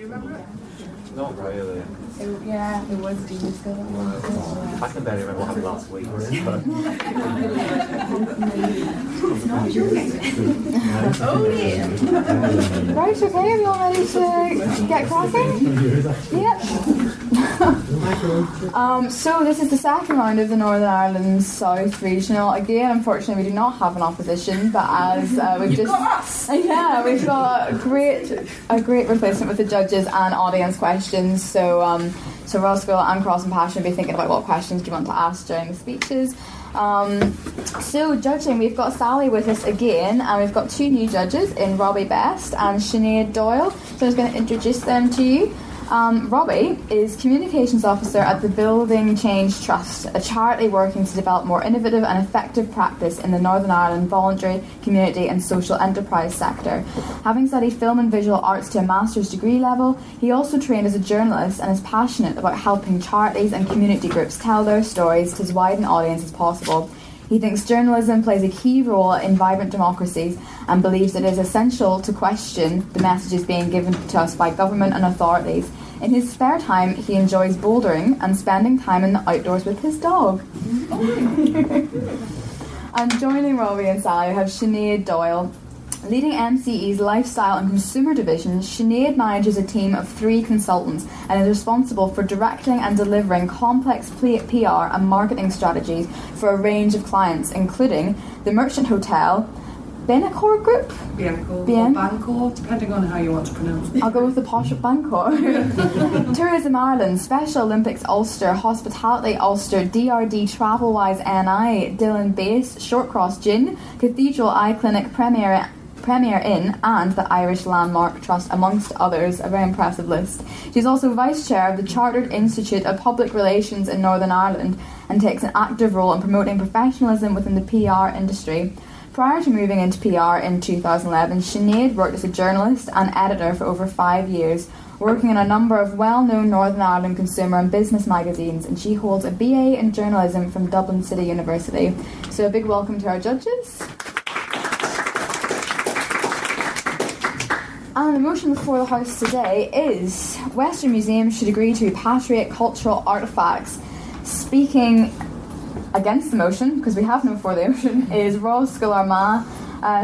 you remember it? Not really. Yeah, it was Dean's School. I can barely remember what happened last week. Oh yeah. Right, okay, are you all ready to get cracking? Yep. So this is the second round of the Northern Ireland South Regional. Again, unfortunately, we do not have an opposition, but as we've got a great replacement with the judges and audience questions. So Ross School and Cross and Passion will be thinking about what questions do you want to ask during the speeches. So judging, we've got Sally with us again, and we've got two new judges in Robbie Best and Sinead Doyle. So I'm just going to introduce them to you. Robbie is Communications Officer at the Building Change Trust, a charity working to develop more innovative and effective practice in the Northern Ireland voluntary, community and social enterprise sector. Having studied film and visual arts to a master's degree level, he also trained as a journalist and is passionate about helping charities and community groups tell their stories to as wide an audience as possible. He thinks journalism plays a key role in vibrant democracies and believes it is essential to question the messages being given to us by government and authorities. In his spare time, he enjoys bouldering and spending time in the outdoors with his dog. And joining Robbie and Sally, we have Sinead Doyle. Leading MCE's Lifestyle and Consumer Division, Sinead manages a team of 3 consultants and is responsible for directing and delivering complex PR and marketing strategies for a range of clients, including the Merchant Hotel, Benacor Group? Bianco, or Bancor, depending on how you want to pronounce it. I'll go with the posh Bancor. Tourism Ireland, Special Olympics Ulster, Hospitality Ulster, DRD Travelwise NI, Dillon Base, Shortcross Gin, Cathedral Eye Clinic, Premier Inn and the Irish Landmark Trust, amongst others. A very impressive list. She's also Vice Chair of the Chartered Institute of Public Relations in Northern Ireland and takes an active role in promoting professionalism within the PR industry. Prior to moving into PR in 2011, Sinead worked as a journalist and editor for over 5 years, working in a number of well-known Northern Ireland consumer and business magazines, and she holds a BA in journalism from Dublin City University. So a big welcome to our judges. And the motion before the House today is Western Museums should agree to repatriate cultural artefacts. Speaking against the motion, because we have no for the motion, is Ross School Armagh.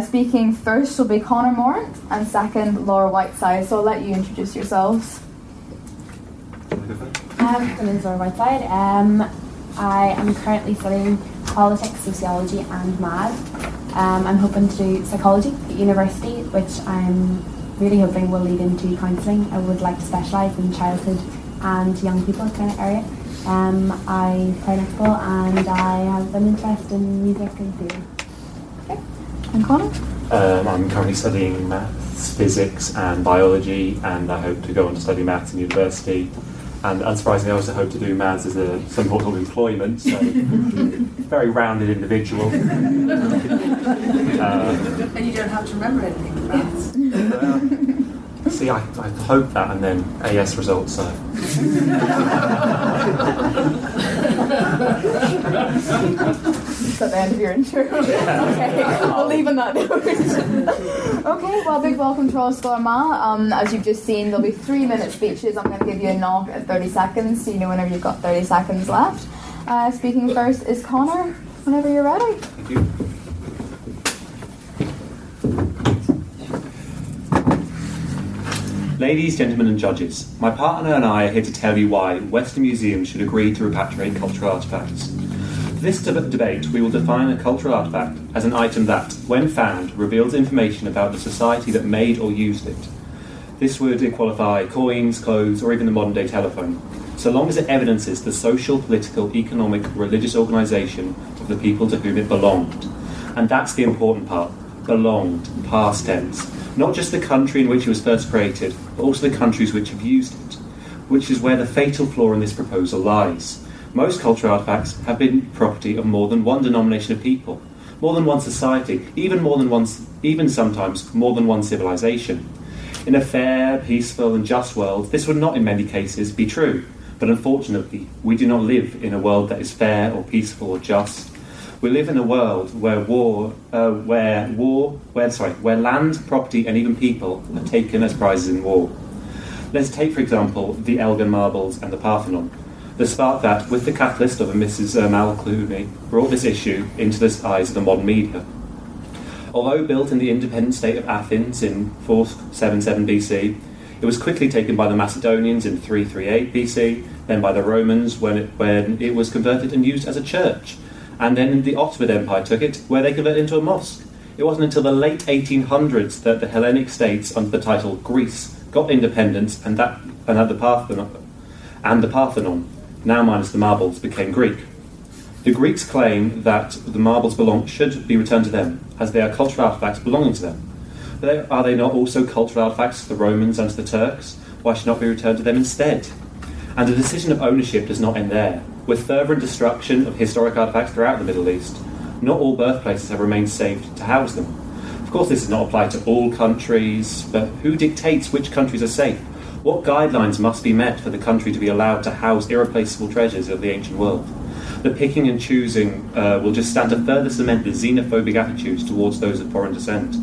Speaking first will be Conor Moore and second Laura Whiteside. So I'll let you introduce yourselves. My name is Laura Whiteside. I am currently studying politics, sociology and maths. I'm hoping to do psychology at university, which I'm really hoping will lead into counselling. I would like to specialise in childhood and young people kind of area. I play netball and I have an interest in music and theatre. Okay. And Conor? I'm currently studying maths, physics and biology, and I hope to go on to study maths in university. And unsurprisingly, I also hope to do maths as some sort of employment, so very rounded individual. And you don't have to remember anything from maths. See, I hope that, and then AS results are... Is that the end of your intro? Okay, we'll leave on that note. Okay, well, big welcome to Ross School Armagh. As you've just seen, there'll be 3-minute speeches. I'm going to give you a knock at 30 seconds, so you know whenever you've got 30 seconds left. Speaking first is Conor, whenever you're ready. Thank you. Ladies, gentlemen and judges, my partner and I are here to tell you why Western Museums should agree to repatriate cultural artefacts. For this debate, we will define a cultural artefact as an item that, when found, reveals information about the society that made or used it. This would qualify coins, clothes, or even the modern-day telephone, so long as it evidences the social, political, economic, religious organisation of the people to whom it belonged. And that's the important part. Belonged, past tense. Not just the country in which it was first created, but also the countries which have used it, which is where the fatal flaw in this proposal lies. Most cultural artefacts have been property of more than one denomination of people, more than one society, even sometimes more than one civilization. In a fair, peaceful and just world, this would not in many cases be true, but unfortunately, we do not live in a world that is fair or peaceful or just. We live in a world where land, property and even people are taken as prizes in war. Let's take, for example, the Elgin marbles and the Parthenon. The spark that, with the catalyst of a Mrs. Malclooney, brought this issue into the eyes of the modern media. Although built in the independent state of Athens in 477 BC, it was quickly taken by the Macedonians in 338 BC, then by the Romans when it was converted and used as a church, and then the Ottoman Empire took it, where they converted it into a mosque. It wasn't until the late 1800s that the Hellenic states, under the title Greece, got independence, and the Parthenon, now minus the marbles, became Greek. The Greeks claim that the marbles should be returned to them, as they are cultural artefacts belonging to them. But are they not also cultural artefacts to the Romans and to the Turks? Why should not be returned to them instead? And the decision of ownership does not end there. With fervent destruction of historic artefacts throughout the Middle East, not all birthplaces have remained safe to house them. Of course, this does not apply to all countries, but who dictates which countries are safe? What guidelines must be met for the country to be allowed to house irreplaceable treasures of the ancient world? The picking and choosing will just stand to further cement the xenophobic attitudes towards those of foreign descent.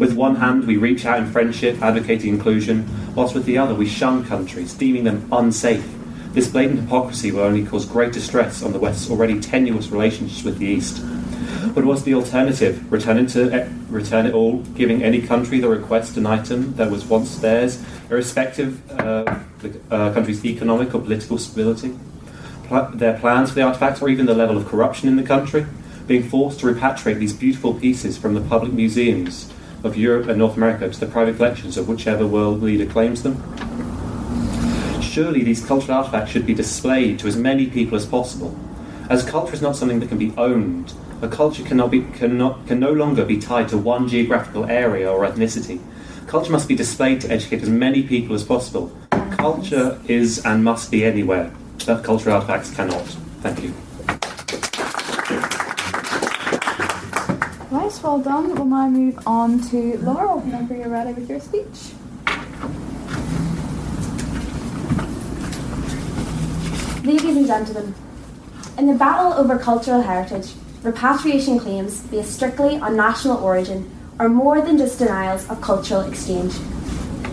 With one hand, we reach out in friendship, advocating inclusion, whilst with the other, we shun countries, deeming them unsafe. This blatant hypocrisy will only cause greater stress on the West's already tenuous relationships with the East. But was the alternative return it all, giving any country the request an item that was once theirs, irrespective of the country's economic or political stability? Their plans for the artefacts, or even the level of corruption in the country, being forced to repatriate these beautiful pieces from the public museums of Europe and North America to the private collections of whichever world leader claims them? Surely these cultural artefacts should be displayed to as many people as possible. As culture is not something that can be owned, a culture can no longer be tied to one geographical area or ethnicity. Culture must be displayed to educate as many people as possible. Culture is and must be anywhere, but cultural artefacts cannot. Thank you. Nice, well done. We'll now move on to Laurel, whenever you're ready with your speech. Ladies and gentlemen, in the battle over cultural heritage, repatriation claims, based strictly on national origin, are more than just denials of cultural exchange.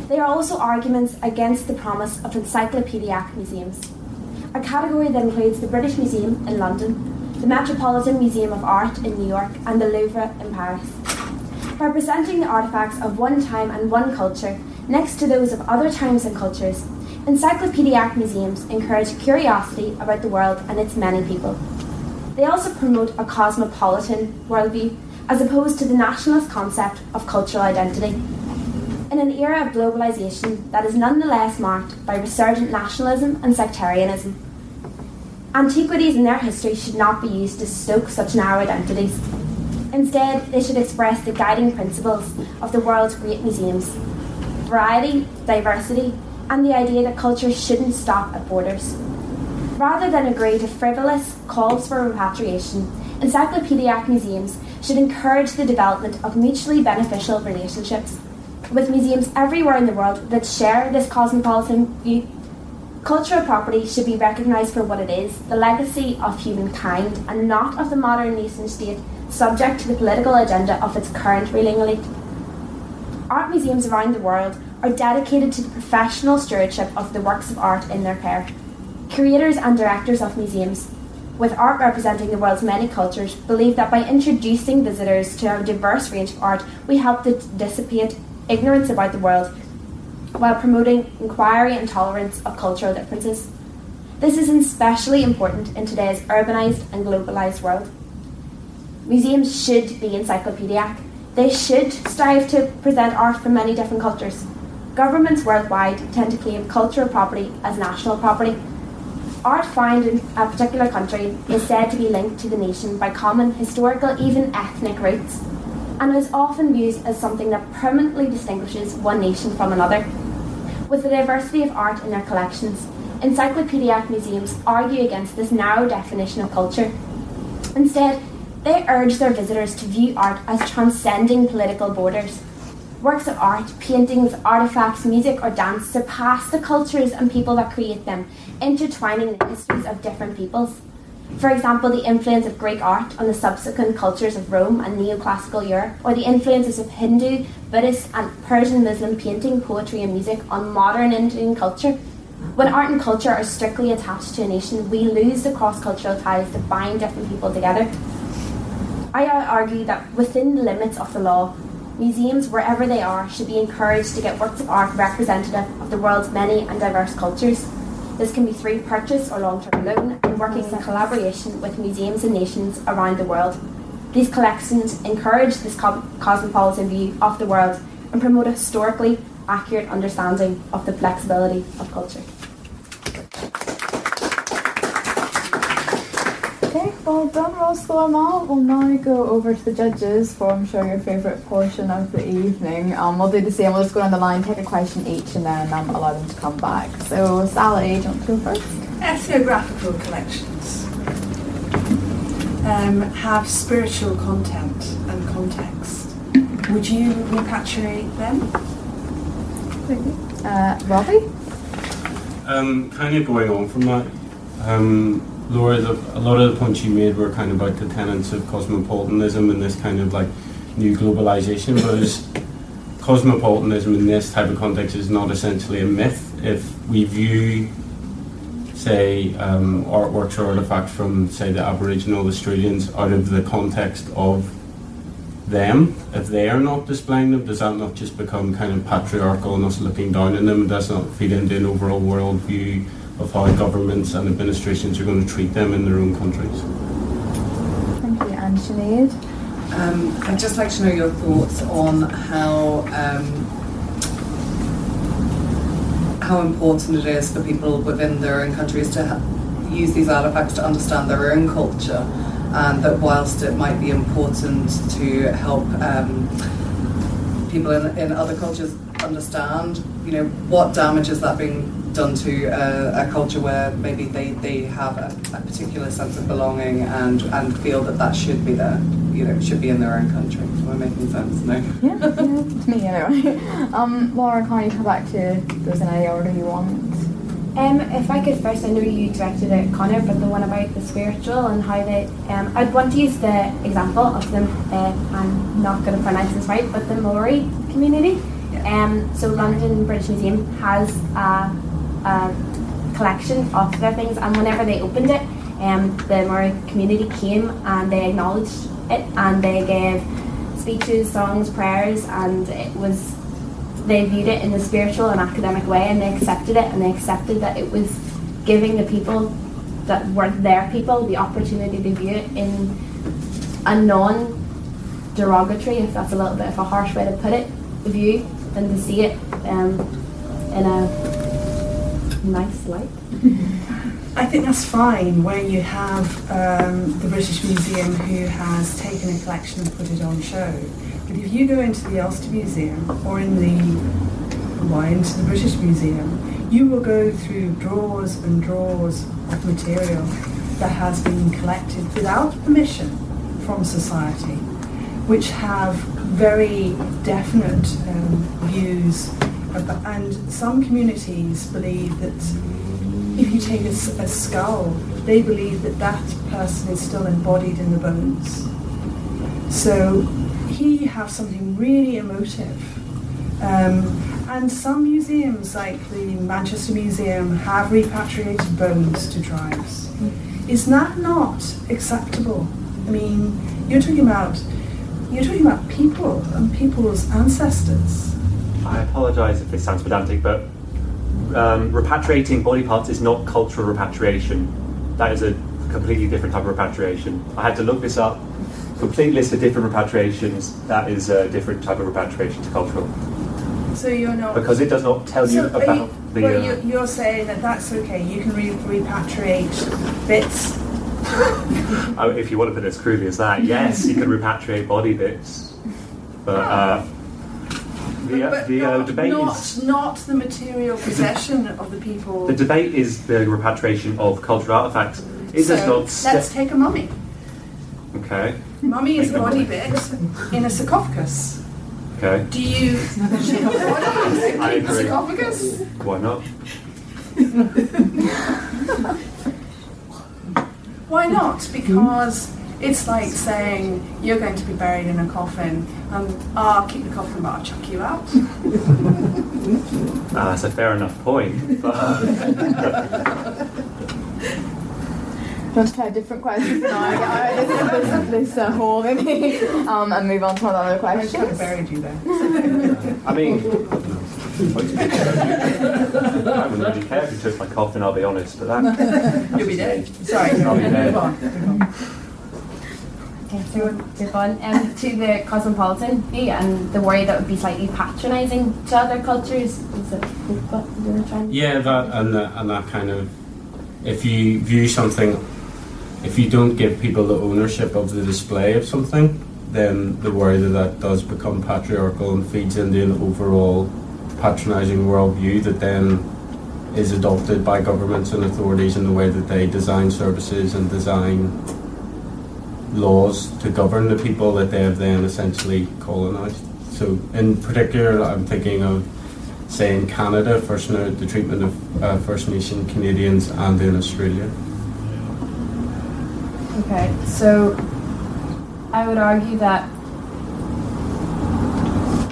They are also arguments against the promise of encyclopedic museums, a category that includes the British Museum in London, the Metropolitan Museum of Art in New York, and the Louvre in Paris. By presenting the artefacts of one time and one culture next to those of other times and cultures, encyclopedic museums encourage curiosity about the world and its many people. They also promote a cosmopolitan worldview, as opposed to the nationalist concept of cultural identity. In an era of globalisation that is nonetheless marked by resurgent nationalism and sectarianism, antiquities and their history should not be used to stoke such narrow identities. Instead, they should express the guiding principles of the world's great museums: variety, diversity, and the idea that culture shouldn't stop at borders. Rather than agree to frivolous calls for repatriation, encyclopedic museums should encourage the development of mutually beneficial relationships with museums everywhere in the world that share this cosmopolitan view. Cultural property should be recognised for what it is, the legacy of humankind, and not of the modern nation state, subject to the political agenda of its current ruling elite. Art museums around the world are dedicated to the professional stewardship of the works of art in their care. Curators and directors of museums, with art representing the world's many cultures, believe that by introducing visitors to a diverse range of art, we help to dissipate ignorance about the world, while promoting inquiry and tolerance of cultural differences. This is especially important in today's urbanised and globalised world. Museums should be encyclopedic. They should strive to present art from many different cultures. Governments worldwide tend to claim cultural property as national property. Art found in a particular country is said to be linked to the nation by common historical, even ethnic roots, and is often viewed as something that permanently distinguishes one nation from another. With the diversity of art in their collections, encyclopedic museums argue against this narrow definition of culture. Instead, they urge their visitors to view art as transcending political borders. Works of art, paintings, artefacts, music or dance surpass the cultures and people that create them, intertwining the histories of different peoples. For example, the influence of Greek art on the subsequent cultures of Rome and neoclassical Europe, or the influences of Hindu, Buddhist and Persian Muslim painting, poetry and music on modern Indian culture. When art and culture are strictly attached to a nation, we lose the cross-cultural ties that bind different people together. I argue that within the limits of the law, museums, wherever they are, should be encouraged to get works of art representative of the world's many and diverse cultures. This can be through purchase or long-term loan and working in collaboration with museums and nations around the world. These collections encourage this cosmopolitan view of the world and promote a historically accurate understanding of the flexibility of culture. Okay, well done, Ross Mal. We'll now go over to the judges for, I'm sure, your favourite portion of the evening. We'll do the same. We'll just go down the line, take a question each, and then allow them to come back. So, Sally, do you want to go first? Ethnographical collections have spiritual content and context. Would you repatriate them? Robbie? Kind of going on from that, Laura, a lot of the points you made were kind of about the tenets of cosmopolitanism and this kind of like new globalization, but cosmopolitanism in this type of context is not essentially a myth. If we view, say, artworks or artifacts from, say, the Aboriginal Australians out of the context of them, if they are not displaying them, does that not just become kind of patriarchal and us looking down on them? Does not feed into an overall world view of how governments and administrations are going to treat them in their own countries? Thank you. And Sinead? I'd just like to know your thoughts on how important it is for people within their own countries to use these artifacts to understand their own culture, and that whilst it might be important to help people in other cultures understand, you know, what damage is that being done to a culture where maybe they have a particular sense of belonging and feel that should be there, you know, should be in their own country. Am I making sense? No? Yeah, to me anyway. Laura, can you come back to those in any order you want? If I could first, I know you directed it, Connor, but the one about the spiritual and how they, I'd want to use the example of them, I'm not going to pronounce this right, but the Maori community. So London British Museum has a collection of their things, and whenever they opened it, the Maori community came and they acknowledged it, and they gave speeches, songs, prayers, and they viewed it in a spiritual and academic way, and they accepted it, and they accepted that it was giving the people that weren't their people the opportunity to view it in a non-derogatory, if that's a little bit of a harsh way to put it, view, and to see it in a nice light. I think that's fine where you have the British Museum who has taken a collection and put it on show. But if you go into the Ulster Museum or into the British Museum, you will go through drawers and drawers of material that has been collected without permission from society, which have very definite views. And some communities believe that if you take a skull, they believe that person is still embodied in the bones. So here you have something really emotive. And some museums, like the Manchester Museum, have repatriated bones to tribes. Is that not acceptable? I mean, you're talking about people and people's ancestors. I apologise if this sounds pedantic, but repatriating body parts is not cultural repatriation. That is a completely different type of repatriation. I had to look this up. Complete list of different repatriations. That is a different type of repatriation to cultural. So you're not, because it does not tell you about the. Well, you're saying that that's okay. You can repatriate bits. If you want to put it as crudely as that, yes, you can repatriate body bits, but the debate is not the material possession of the people. The debate is the repatriation of cultural artifacts. It does not. Let's take a mummy. Okay. Mummy is a body bit in a sarcophagus. Okay. Do you shave a body in I a agree. sarcophagus? Why not? Why not? Because it's like saying you're going to be buried in a coffin and I'll keep the coffin but I'll chuck you out. That's a fair enough point. But Let's try a different question now. Get out of this hole maybe, and move on to another I just question. buried you there. I mean, I wouldn't really care if you took my coffin, I'll be honest, but that... You'll be dead. Sorry, I'll be dead. move on. Okay, so move on to the cosmopolitan view and the worry that would be slightly patronising to other cultures. Is it what you were trying? Yeah, that and that kind of, if you view something, if you don't give people the ownership of the display of something, then the worry that does become patriarchal and feeds into an overall patronising worldview that then is adopted by governments and authorities in the way that they design services and design laws to govern the people that they have then essentially colonised. So in particular, I'm thinking of, say, in Canada, the treatment of First Nation Canadians, and in Australia. Okay, so I would argue that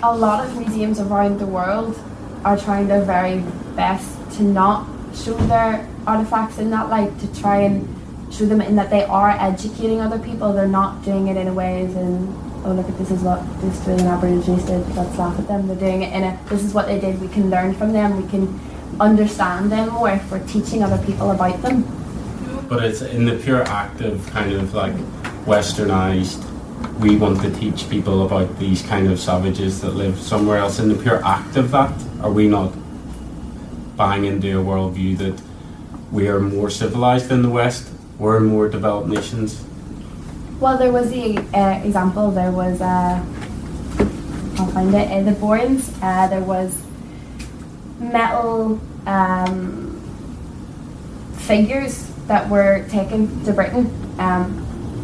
a lot of museums around the world are trying their very best to not show their artifacts in that light, to try and show them in that they are educating other people. They're not doing it in a way as in, oh look at this is what the Australian Aborigines did, let's laugh at them. They're doing it in a, this is what they did, we can learn from them, we can understand them more if we're teaching other people about them. But it's in the pure act of kind of like westernized, we want to teach people about these kind of savages that live somewhere else. In the pure act of that, are we not buying into a worldview that we are more civilized than the West, we're more developed nations? Well, there was the example, there was, I'll find it, in the Bournes, there was metal figures that were taken to Britain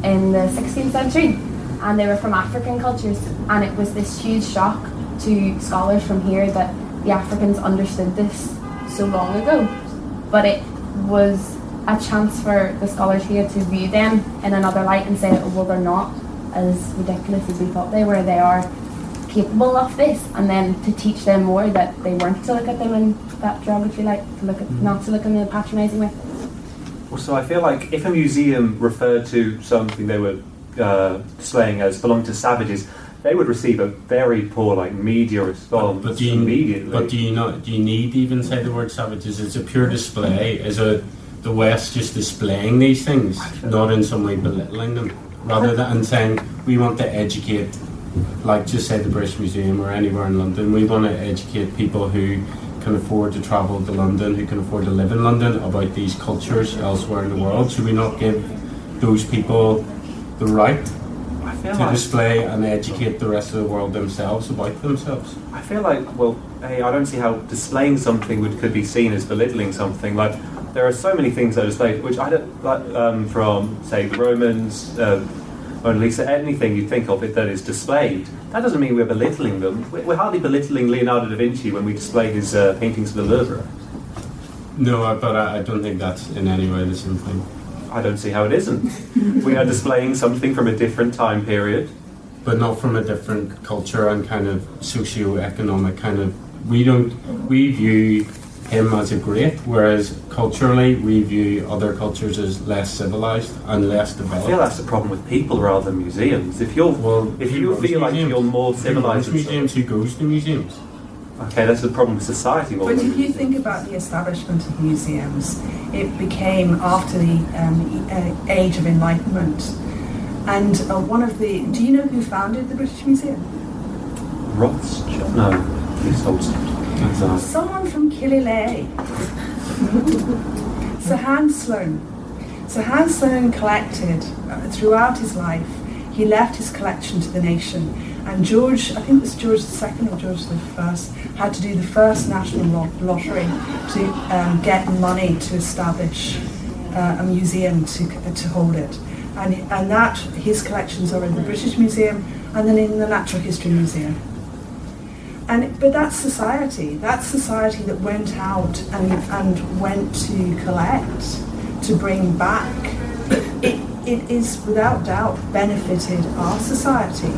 in the 16th century, and they were from African cultures, and it was this huge shock to scholars from here that the Africans understood this so long ago, but it was a chance for the scholars here to view them in another light and say, oh, well, they're not as ridiculous as we thought they were, they are capable of this, and then to teach them more that they weren't to look at them in that derogatory light, to look at, not to look in the patronising way. Well, so I feel like if a museum referred to something they were displaying as belonging to savages, they would receive a very poor media response immediately. But do you need to even say the word savages? It's a pure display. Is the West just displaying these things, not in some way belittling them, rather than saying we want to educate, like just say the British Museum or anywhere in London, we want to educate people who can afford to travel to London, who can afford to live in London, about these cultures elsewhere in the world. Should we not give those people the right to display and educate the rest of the world themselves about themselves? I feel like, well, hey, I don't see how displaying something could be seen as belittling something. Like, there are so many things that are displayed, which I don't like, from, say, the Romans, Mona Lisa, anything you think of it that is displayed. That doesn't mean we're belittling them. We're hardly belittling Leonardo da Vinci when we display his paintings to the Louvre. No, but I don't think that's in any way the same thing. I don't see how it isn't. We are displaying something from a different time period. But not from a different culture and kind of socio-economic kind of... We view him as a great, whereas culturally we view other cultures as less civilized and less developed. I feel that's the problem with people rather than museums. If you feel like you're more civilized... Who goes to museums? Okay, that's the problem with society more But than if you think about the establishment of museums, it became after the Age of Enlightenment. And do you know who founded the British Museum? Rothschild? No, he's old. Someone from Killyleagh. Sir Hans Sloane. Sir Hans Sloane collected throughout his life. He left his collection to the nation, and George, I think it was George II or George I, had to do the first national lottery to get money to establish a museum to hold it, and that his collections are in the British Museum and then in the Natural History Museum. But that's society. That's society that went out and went to collect, to bring back. it is without doubt benefited our society.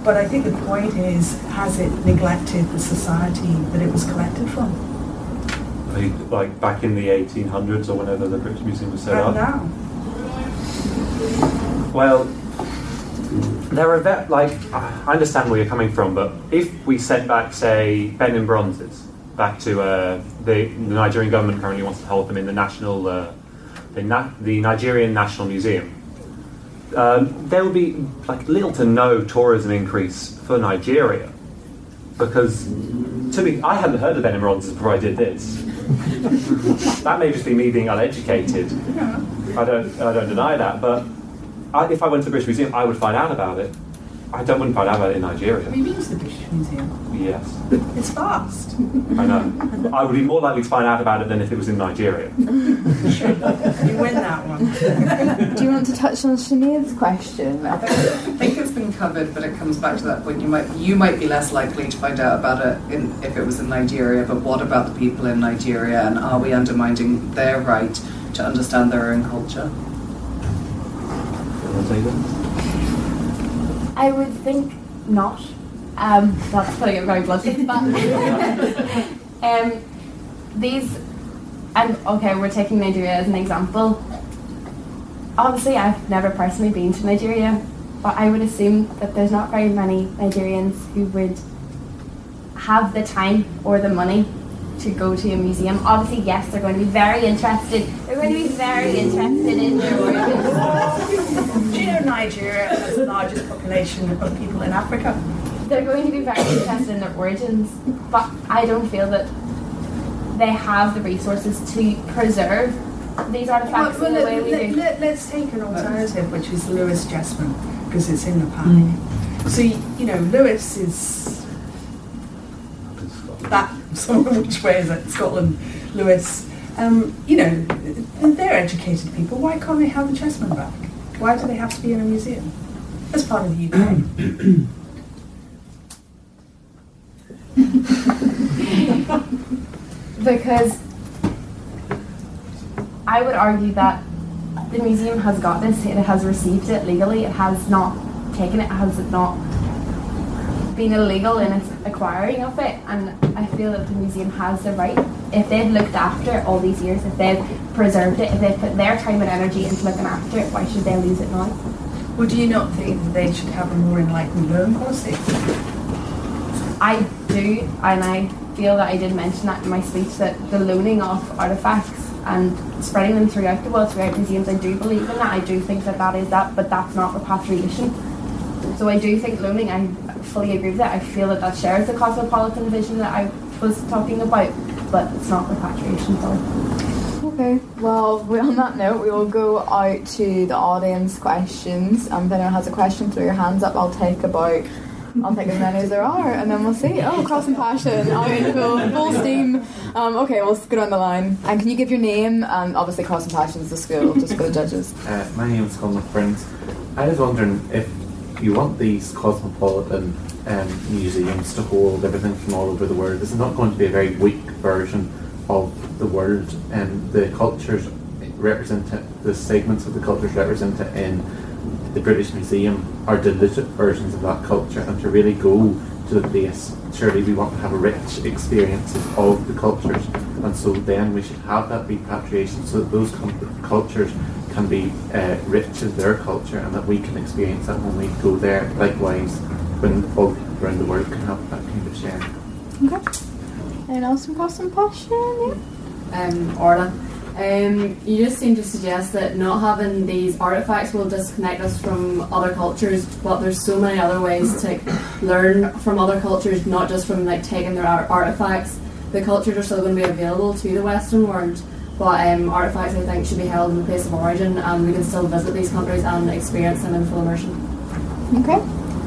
But I think the point is, has it neglected the society that it was collected from? Like back in the 1800s or whenever the British Museum was set up? Now. Well, there are I understand where you're coming from, but if we sent back, say, Benin bronzes back to the Nigerian government currently wants to hold them in the national, the Nigerian National Museum, there would be little to no tourism increase for Nigeria, because I hadn't heard of Benin bronzes before I did this. That may just be me being uneducated. I don't deny that, but if I went to the British Museum, I would find out about it. Wouldn't find out about it in Nigeria. Have you been to the British Museum? Yes. It's vast. I know. I would be more likely to find out about it than if it was in Nigeria. You win that one. Do you want to touch on Sinead's question? I think it's been covered, but it comes back to that point. You might be less likely to find out about it if it was in Nigeria, but what about the people in Nigeria, and are we undermining their right to understand their own culture? I would think not. That's putting it very bluntly. But we're taking Nigeria as an example. Obviously, I've never personally been to Nigeria, but I would assume that there's not very many Nigerians who would have the time or the money to go to a museum. Obviously, yes, they're going to be very interested. They're going to be very interested in their origins. Do you know Nigeria has the largest population of people in Africa? They're going to be very interested in their origins, but I don't feel that they have the resources to preserve these artifacts in the way we do. Let's take an alternative, which is Lewis Jessamine, because it's in the pack. So, Lewis is that which way is it? Scotland, Lewis. They're educated people. Why can't they have the Chessman back? Why do they have to be in a museum? As part of the UK. Because I would argue that the museum has got this, it has received it legally, it has not taken it, has not been illegal in its acquiring of it, and I feel that the museum has the right, if they've looked after it all these years, if they've preserved it, if they've put their time and energy into looking after it, why should they lose it now? Well, do you not think that they should have a more enlightened loan policy? I do, and I feel that I did mention that in my speech, that the loaning of artefacts and spreading them throughout the world, throughout museums, I do believe in that. I do think that is that, but that's not repatriation. So I do think loaning, I fully agree with that. I feel that shares the cosmopolitan vision that I was talking about, but it's not repatriation, sorry. Okay, well, on that note, we will go out to the audience questions. If anyone has a question, throw your hands up. I'll take as many as there are, and then we'll see. Oh, Cross and Passion, full steam. Okay, we'll go down the line. And can you give your name? Obviously, Cross and Passion is the school, just for the judges. My name is Colin Friends. I was wondering if you want these cosmopolitan museums to hold everything from all over the world. This is not going to be a very weak version of the world, and the cultures represented, the segments of the cultures represented in the British Museum are diluted versions of that culture, and to really go to the place, surely we want to have a rich experiences of the cultures, and so then we should have that repatriation so that those cultures can be rich in their culture, and that we can experience that when we go there. Likewise, when all people around the world can have that kind of sharing. Okay. Anyone else from Cross and Passion? Yeah. Orla. You just seem to suggest that not having these artifacts will disconnect us from other cultures, but there's so many other ways to learn from other cultures, not just from taking their artifacts. The cultures are still going to be available to the Western world, but artifacts I think should be held in the place of origin, and we can still visit these countries and experience them in full immersion. Okay.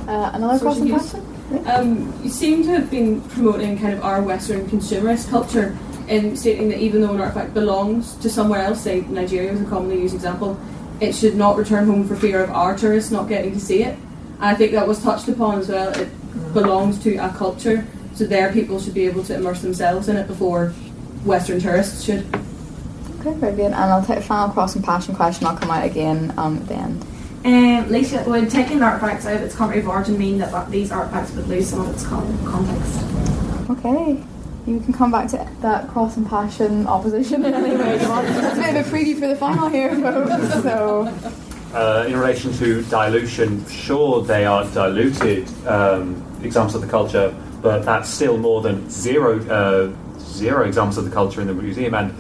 Another Cross and Passion? You seem to have been promoting kind of our Western consumerist culture, in stating that even though an artifact belongs to somewhere else, say Nigeria is a commonly used example, it should not return home for fear of our tourists not getting to see it. And I think that was touched upon as well. It belongs to a culture, so their people should be able to immerse themselves in it before Western tourists should. Okay, very good. And I'll take a final cross and passion question. I'll come out again at the end. Lisa, would taking artefacts out of its country of origin mean that these artefacts would lose some of its context? Okay. You can come back to that cross and passion opposition in any way you want. It's a bit of a preview for the final here, folks. So, in relation to dilution, sure, they are diluted examples of the culture, but that's still more than zero examples of the culture in the museum. And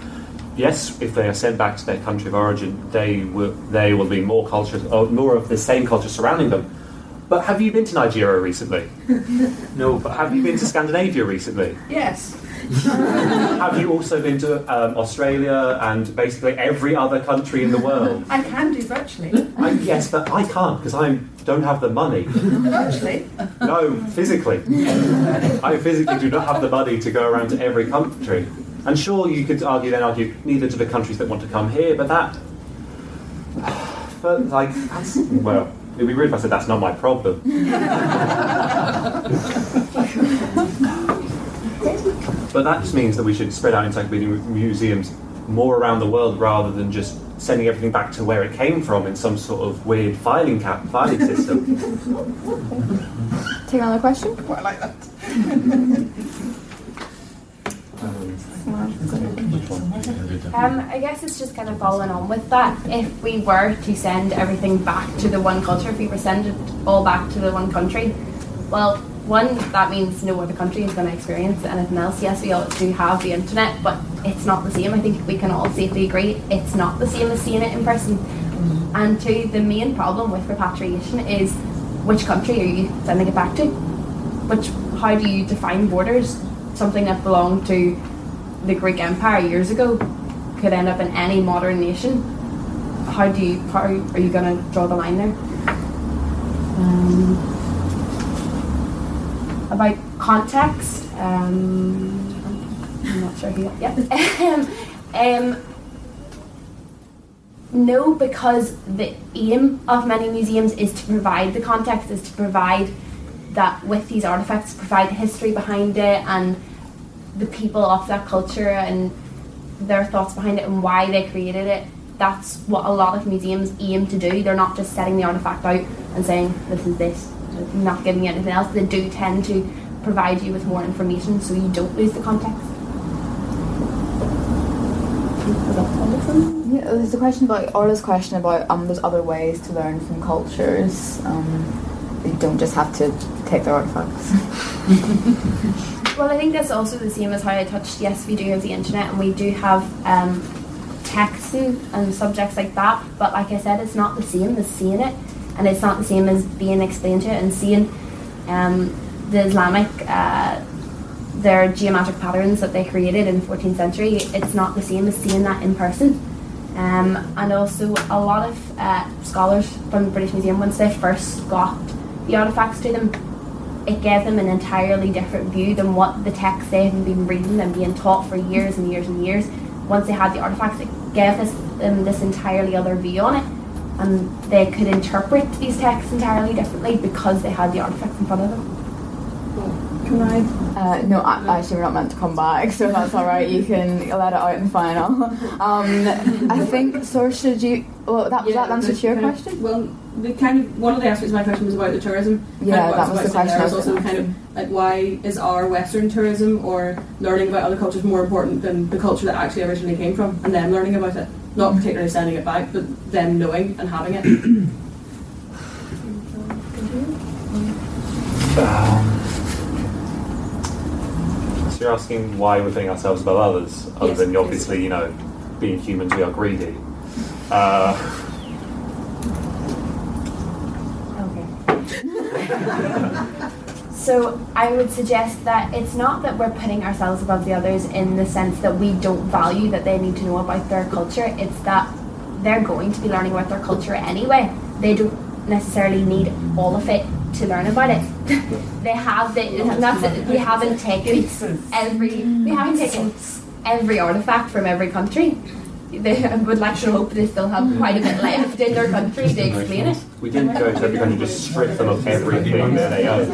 yes, if they are sent back to their country of origin, they will be more of the same culture surrounding them. But have you been to Nigeria recently? No. But have you been to Scandinavia recently? Yes. Have you also been to Australia and basically every other country in the world? I can do virtually. Yes, but I can't because I don't have the money. Virtually? No, physically. I physically do not have the money to go around to every country. And sure, you could argue neither do the countries that want to come here, but that's, well, it'd be rude if I said that's not my problem. But that just means that we should spread out encyclopedia museums more around the world rather than just sending everything back to where it came from in some sort of weird filing system. take another question. Quite like that. I guess it's just kind of following on with that. If we were to send everything back to the one culture, if we were to send it all back to the one country, well, one, that means no other country is going to experience anything else. Yes, we all do have the internet, but it's not the same. I think we can all safely agree it's not the same as seeing it in person. And two, the main problem with repatriation is which country are you sending it back to? How do you define borders? Something that belonged to the Greek Empire years ago could end up in any modern nation. How are you going to draw the line there? About context, I'm not sure who. Yeah. No, because the aim of many museums is to provide the context, is to provide that with these artifacts, provide the history behind it and the people of that culture and their thoughts behind it and why they created it. That's what a lot of museums aim to do. They're not just setting the artifact out and saying this is this, not giving you anything else. They do tend to provide you with more information so you don't lose the context. Yeah, there's a question about Orla's question about there's other ways to learn from cultures. You don't just have to take their artifacts. Well, I think that's also the same as how I touched. Yes, we do have the internet and we do have texts and subjects like that, but like I said, it's not the same as seeing it, and it's not the same as being explained to it and seeing the Islamic their geometric patterns that they created in the 14th century. It's not the same as seeing that in person. And also a lot of scholars from the British Museum, once they first got the artifacts to them, it gave them an entirely different view than what the texts they had been reading and being taught for years and years and years. Once they had the artifacts, it gave them this entirely other view on it, and they could interpret these texts entirely differently because they had the artifacts in front of them. Can I? No, actually we're not meant to come back, so that's alright, you can let it out in the final. I think, Saoirse, did you, that answer to your question? Well, the kind of, one of the aspects of my question was about the tourism. Yeah, that was the question. There was also kind of like, why is our Western tourism or learning about other cultures more important than the culture that actually originally came from, and them learning about it? Not particularly sending it back, but them knowing and having it. So you're asking why we're putting ourselves above others, other than obviously, being humans, we are greedy. Okay. So I would suggest that it's not that we're putting ourselves above the others in the sense that we don't value that they need to know about their culture. It's that they're going to be learning about their culture anyway. They don't necessarily need all of it to learn about it. They have that's it. We haven't taken every artifact from every country. They would like to hope they still have quite a bit left in their country to explain it. We didn't go to every country and just strip them of everything that they own.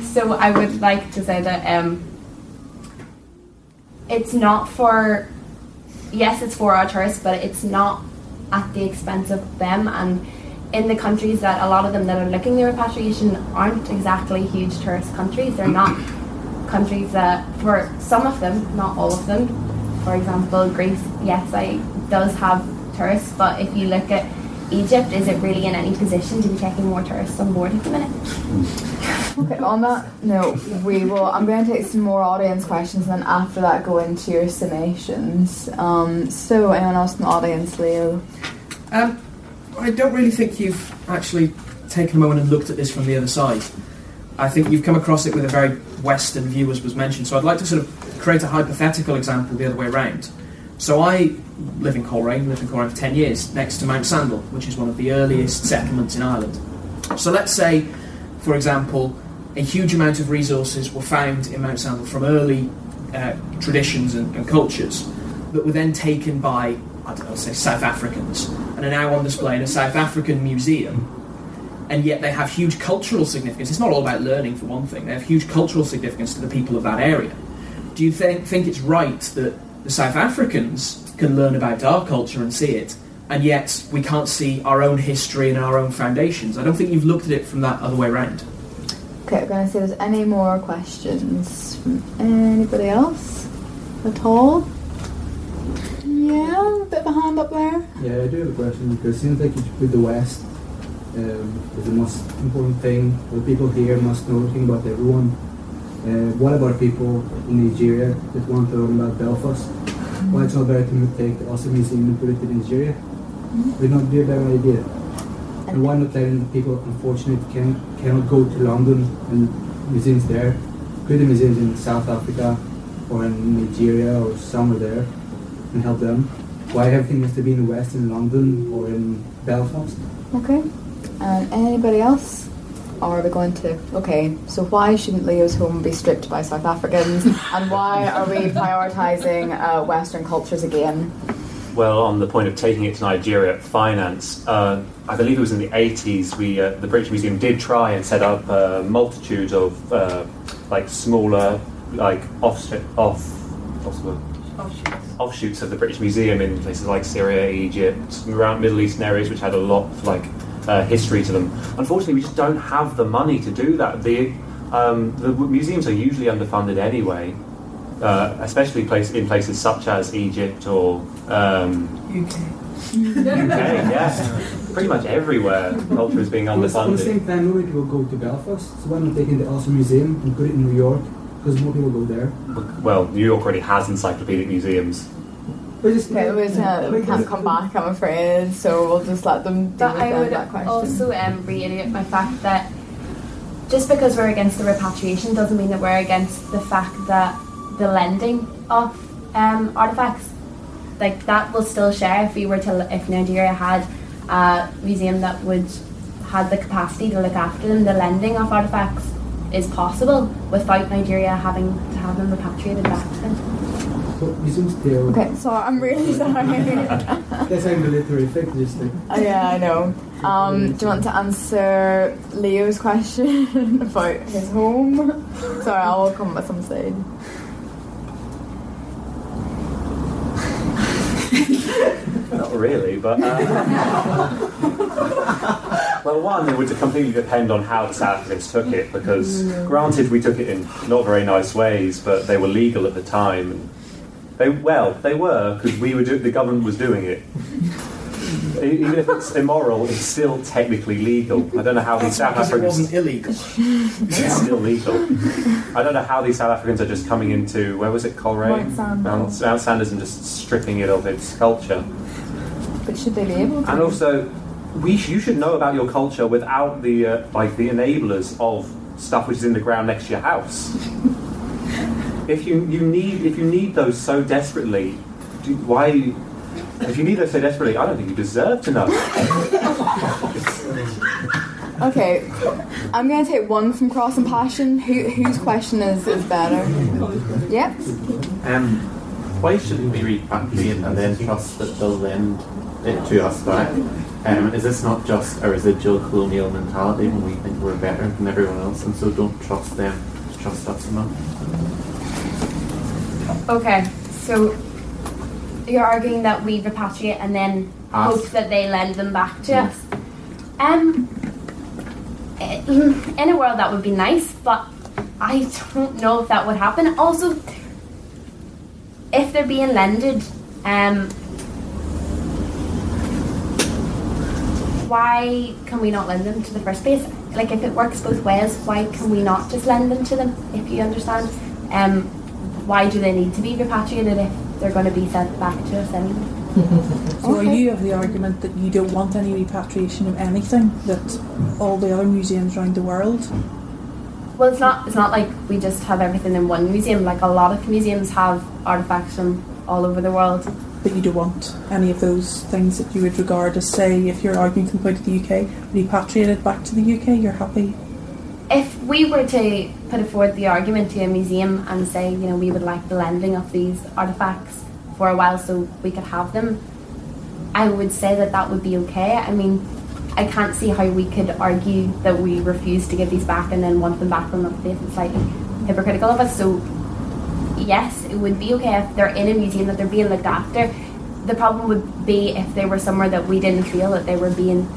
So I would like to say that it's not for, yes, it's for our tourists, but it's not at the expense of them. And in the countries that a lot of them that are looking at repatriation aren't exactly huge tourist countries. They're not countries that, for some of them, not all of them, for example, Greece, yes, does have tourists, but if you look at Egypt, is it really in any position to be taking more tourists on board at the minute? Okay, on that note, I'm going to take some more audience questions and then after that go into your summations. So, anyone else in the audience, Leo? I don't really think you've actually taken a moment and looked at this from the other side. I think you've come across it with a very Western view, as was mentioned, so I'd like to sort of create a hypothetical example the other way around. So I lived in Coleraine for 10 years, next to Mount Sandal, which is one of the earliest settlements in Ireland. So let's say, for example, a huge amount of resources were found in Mount Sandal from early traditions and cultures that were then taken by, I don't know, say South Africans, and are now on display in a South African museum, and yet they have huge cultural significance. It's not all about learning, for one thing. They have huge cultural significance to the people of that area. Do you think it's right that the South Africans can learn about our culture and see it, and yet we can't see our own history and our own foundations? I don't think you've looked at it from that other way around. Okay, I'm going to see if there's any more questions from anybody else at all. Yeah, a bit of a hand up there. Yeah, I do have a question, because it seems like you put the West is the most important thing. The people here must know everything about everyone. What about people in Nigeria that want to learn about Belfast? Why it's not better to take the Oslo Museum and put it in Nigeria? Would not be a better idea. And why not letting the people unfortunately cannot go to London and museums there, put the museums in South Africa or in Nigeria or somewhere there and help them? Why everything has to be in the West, in London or in Belfast? Okay. Anybody else? Or are we going to... Okay, so why shouldn't Leo's home be stripped by South Africans? And why are we prioritising Western cultures again? Well, on the point of taking it to Nigeria, finance, I believe it was in the 80s, the British Museum did try and set up a multitude of smaller offshoots of the British Museum in places like Syria, Egypt, around Middle Eastern areas, which had a lot of history to them. Unfortunately, we just don't have the money to do that. The museums are usually underfunded anyway, especially in places such as Egypt or UK. Yes, pretty much everywhere culture is being underfunded. At the same time, nobody people go to Belfast, so why not take in the Oslo Museum and put it in New York? Because more people go there. Well, New York already has encyclopedic museums. We can't come back, I'm afraid, so we'll just let them deal But with I would that question. also reiterate my fact that just because we're against the repatriation doesn't mean that we're against the fact that the lending of artefacts, like that will still share if Nigeria had a museum that had the capacity to look after them. The lending of artefacts is possible without Nigeria having to have them repatriated back to them. Okay, so I'm really sorry. That's how the terrific, just like. Yeah, I know. Do you want to answer Leo's question about his home? Sorry, I will come at some stage. Not really, but well, one, it would completely depend on how the South Africans took it, because granted we took it in not very nice ways, but they were legal at the time. They were, because the government was doing it. Even if it's immoral, it's still technically legal. I don't know how these South Africans... It wasn't illegal. It's still legal. I don't know how these South Africans are just coming into, where was it, Coleraine? Mount Sanders, and just stripping it of its culture. But should they be able to? And also, you should know about your culture without the the enablers of stuff which is in the ground next to your house. If you need those so desperately, if you need those so desperately, I don't think you deserve to know. Okay, I'm going to take one from Cross and Passion. Whose question is better? Yeah? Why shouldn't we repatriate and then trust that they'll lend it to us back? Is this not just a residual colonial mentality when we think we're better than everyone else and so don't trust them to trust us enough? Okay, so you're arguing that we repatriate and then hope that they lend them back to us. In a world that would be nice, but I don't know if that would happen. Also, if they're being lended, why can we not lend them to the first place? Like, if it works both ways, why can we not just lend them to them, if you understand? Why do they need to be repatriated if they're going to be sent back to us anyway? So are you of the argument that you don't want any repatriation of anything, that all the other museums around the world? Well, it's not like we just have everything in one museum. Like, a lot of museums have artifacts from all over the world. But you don't want any of those things that you would regard as, say, if you're arguing from the point of the UK, repatriated back to the UK, you're happy? If we were to put forward the argument to a museum and say, you know, we would like the lending of these artifacts for a while so we could have them, I would say that that would be okay. I mean, I can't see how we could argue that we refuse to give these back and then want them back from another place. It's slightly hypocritical of us. So yes, it would be okay if they're in a museum, that they're being looked after. The problem would be if they were somewhere that we didn't feel that they were being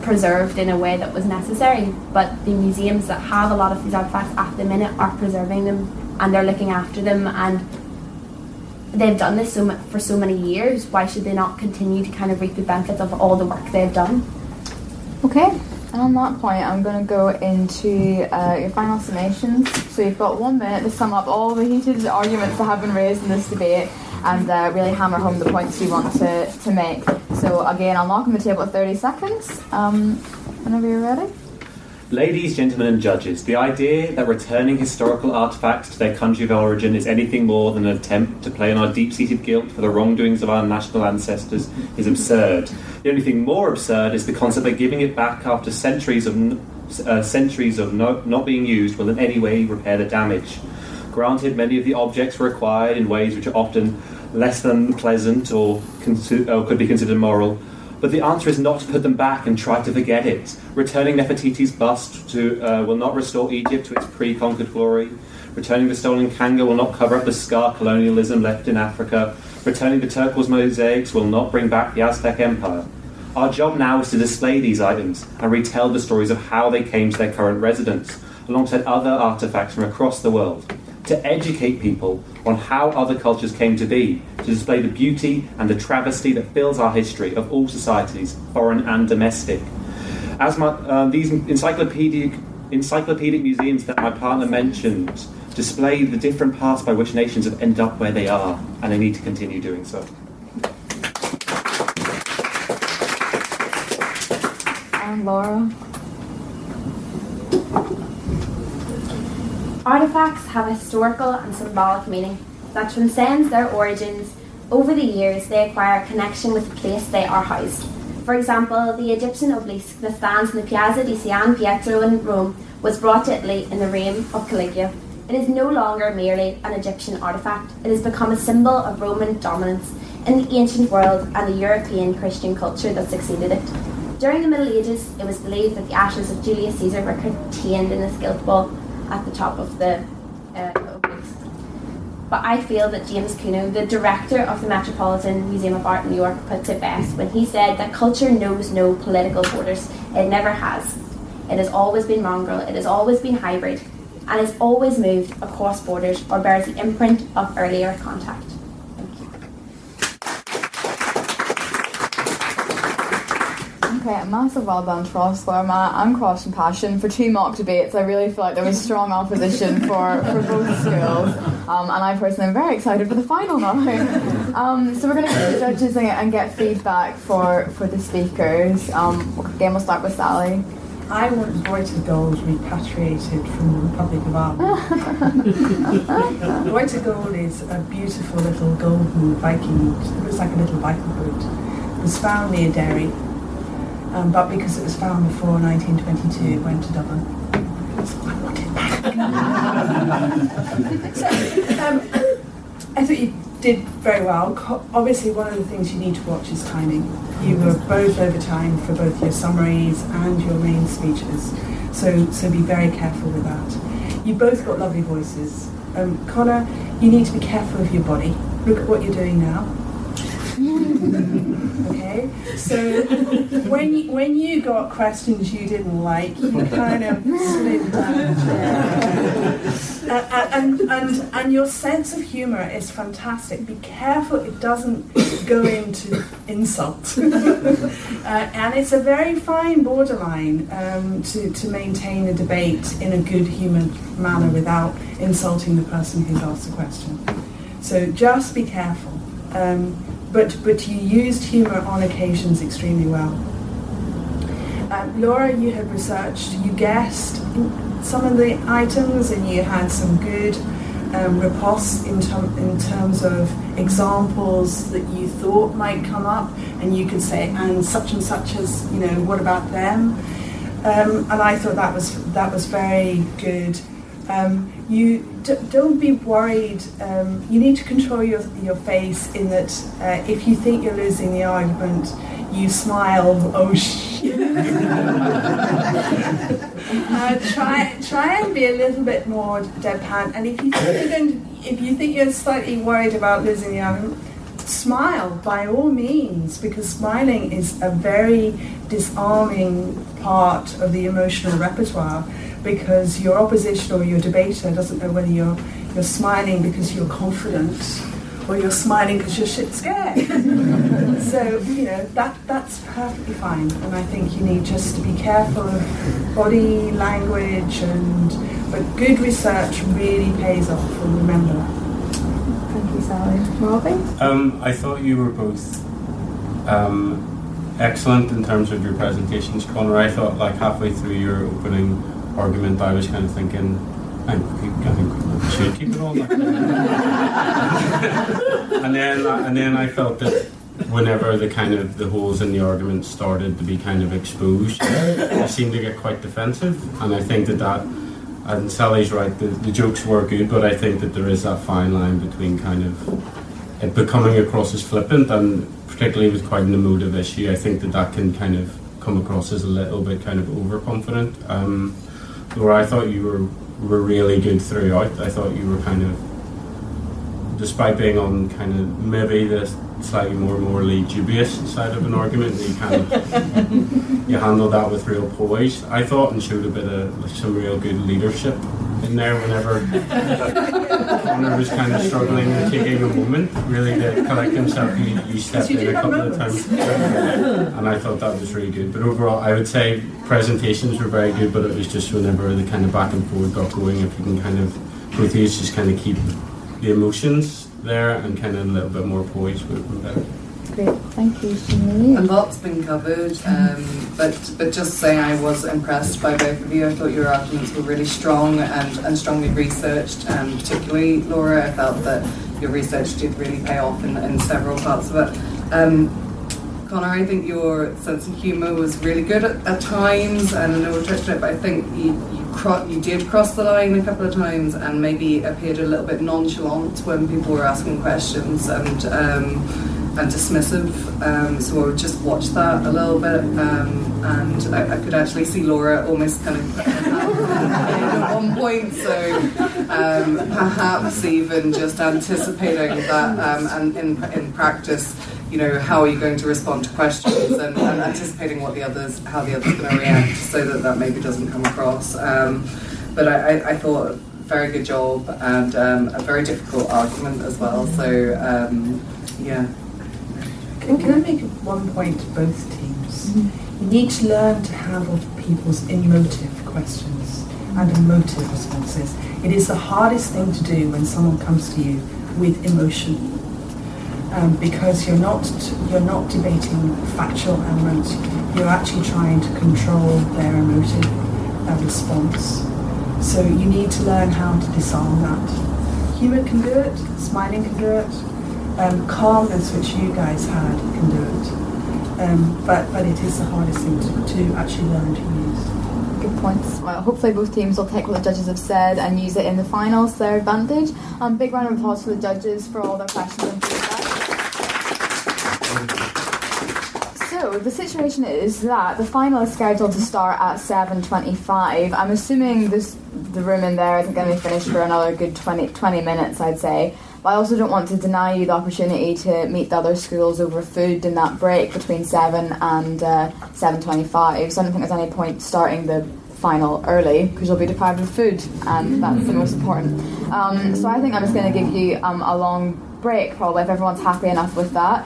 preserved in a way that was necessary. But the museums that have a lot of these artifacts at the minute are preserving them and they're looking after them, and they've done this for so many years. Why should they not continue to kind of reap the benefits of all the work they've done? Okay, and on that point, I'm going to go into your final summations. So you've got 1 minute to sum up all the heated arguments that have been raised in this debate and really hammer home the points you want to make. So again, I'll knock on the table at 30 seconds. Whenever you're ready. Ladies, gentlemen and judges, the idea that returning historical artefacts to their country of origin is anything more than an attempt to play on our deep-seated guilt for the wrongdoings of our national ancestors is absurd. The only thing more absurd is the concept that giving it back after centuries of not being used will in any way repair the damage. Granted, many of the objects were acquired in ways which are often less than pleasant or could be considered immoral, but the answer is not to put them back and try to forget it. Returning Nefertiti's bust will not restore Egypt to its pre-conquered glory. Returning the stolen kanga will not cover up the scar colonialism left in Africa. Returning the turquoise mosaics will not bring back the Aztec Empire. Our job now is to display these items and retell the stories of how they came to their current residence, alongside other artefacts from across the world. To educate people on how other cultures came to be, to display the beauty and the travesty that fills our history of all societies, foreign and domestic. As these encyclopedic museums that my partner mentioned display the different paths by which nations have ended up where they are, and they need to continue doing so. And Laura. Artifacts have a historical and symbolic meaning that transcends their origins. Over the years, they acquire a connection with the place they are housed. For example, the Egyptian obelisk that stands in the Piazza di San Pietro in Rome was brought to Italy in the reign of Caligula. It is no longer merely an Egyptian artifact. It has become a symbol of Roman dominance in the ancient world and the European Christian culture that succeeded it. During the Middle Ages, it was believed that the ashes of Julius Caesar were contained in this gilt ball at the top of the obelisk. But I feel that James Cuno, the director of the Metropolitan Museum of Art in New York, puts it best when he said that culture knows no political borders. It never has. It has always been mongrel, it has always been hybrid, and has always moved across borders or bears the imprint of earlier contact. Okay, a massive well done to Ross, Laura and Cross and Passion for 2 mock debates. I really feel like there was strong opposition for both schools, and I personally am very excited for the final now. So we're going to go to the judges and get feedback for the speakers. Again, we'll start with Sally. I want Reuter gold repatriated from the Republic of Ireland. Reuter gold is a beautiful little golden Viking, it looks like a little Viking boot. It was found near Derry. But because it was found before 1922, it went to Dublin. So I want it back. I thought you did very well. Obviously, one of the things you need to watch is timing. You were both over time for both your summaries and your main speeches, so be very careful with that. You both got lovely voices. Connor, you need to be careful of your body. Look at what you're doing now. Okay, so when you got questions you didn't like, you kind of slid down. And your sense of humour is fantastic. Be careful it doesn't go into insult. And it's a very fine borderline to maintain a debate in a good human manner without insulting the person who's asked the question. So just be careful. But you used humour on occasions extremely well. Laura, you had researched, you guessed some of the items and you had some good riposte in terms of examples that you thought might come up, and you could say, and such as, what about them? And I thought that was very good. You don't be worried. You need to control your face in that if you think you're losing the argument, you smile. Oh shit! Try and be a little bit more deadpan. And if you think you're slightly worried about losing the argument, smile by all means, because smiling is a very disarming part of the emotional repertoire. Because your opposition or your debater doesn't know whether you're smiling because you're confident or you're smiling because you're shit scared. So that's perfectly fine. And I think you need just to be careful of body language, but good research really pays off. And remember that. Thank you, Sally. Robbie? I thought you were both excellent in terms of your presentations, Connor. I thought halfway through your opening argument, I was kind of thinking, I should keep it on. and then I felt that whenever the holes in the argument started to be kind of exposed, I seemed to get quite defensive. And I think that and Sally's right, the jokes were good, but I think that there is that fine line between kind of it becoming across as flippant, and particularly with quite an emotive issue, I think that can kind of come across as a little bit kind of overconfident. Laura, I thought you were really good throughout. I thought you were kind of, despite being on kind of maybe the slightly more morally dubious side of an argument, you handled that with real poise, I thought, and showed a bit of some real good leadership in there whenever Connor was kind of struggling and taking a moment really to collect himself. You stepped in a couple of times, and I thought that was really good. But overall, I would say presentations were very good, but it was just whenever the kind of back and forth got going, if you can kind of both of you just kind of keep the emotions there and kind of a little bit more poise would have been better. Great, thank you, Sinead. A lot's been covered, but just saying I was impressed by both of you. I thought your arguments were really strong and strongly researched, particularly Laura. I felt that your research did really pay off in several parts of it. Connor, I think your sense of humour was really good at times, and I know we've touched on it, but I think you did cross the line a couple of times and maybe appeared a little bit nonchalant when people were asking questions and dismissive, so I would just watch that a little bit, and I could actually see Laura almost kind of at one point, so perhaps even just anticipating that, and in practice, how are you going to respond to questions, and anticipating how the others are going to react, so that maybe doesn't come across. But I thought very good job, and a very difficult argument as well. So yeah. Can I make one point to both teams? You need to learn to handle people's emotive questions and emotive responses. It is the hardest thing to do when someone comes to you with emotion, because you're not debating factual elements. You're actually trying to control their emotive response. So you need to learn how to disarm that. Humour can do it. Smiling can do it. Calmness, which you guys had, can do it, but it is the hardest thing to actually learn to use. Good points. Well, hopefully both teams will take what the judges have said and use it in the finals to their advantage. Big round of applause for the judges for all their questions and feedback. So, So the situation is that the final is scheduled to start at 7:25. I'm assuming the room in there isn't going to be finished for another good 20 minutes, I'd say. But I also don't want to deny you the opportunity to meet the other schools over food in that break between 7 and 7:25. So I don't think there's any point starting the final early because you'll be deprived of food, and that's the most important. So I think I'm just going to give you a long break, probably, if everyone's happy enough with that.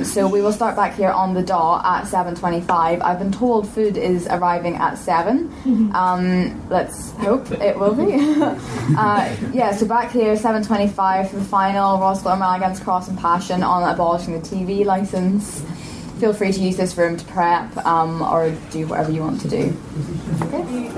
So we will start back here on the dot at 7:25. I've been told food is arriving at 7. Let's hope it will be. So back here 7:25 for the final. Royal School of Armagh against Cross and Passion on abolishing the TV licence. Feel free to use this room to prep or do whatever you want to do. Okay.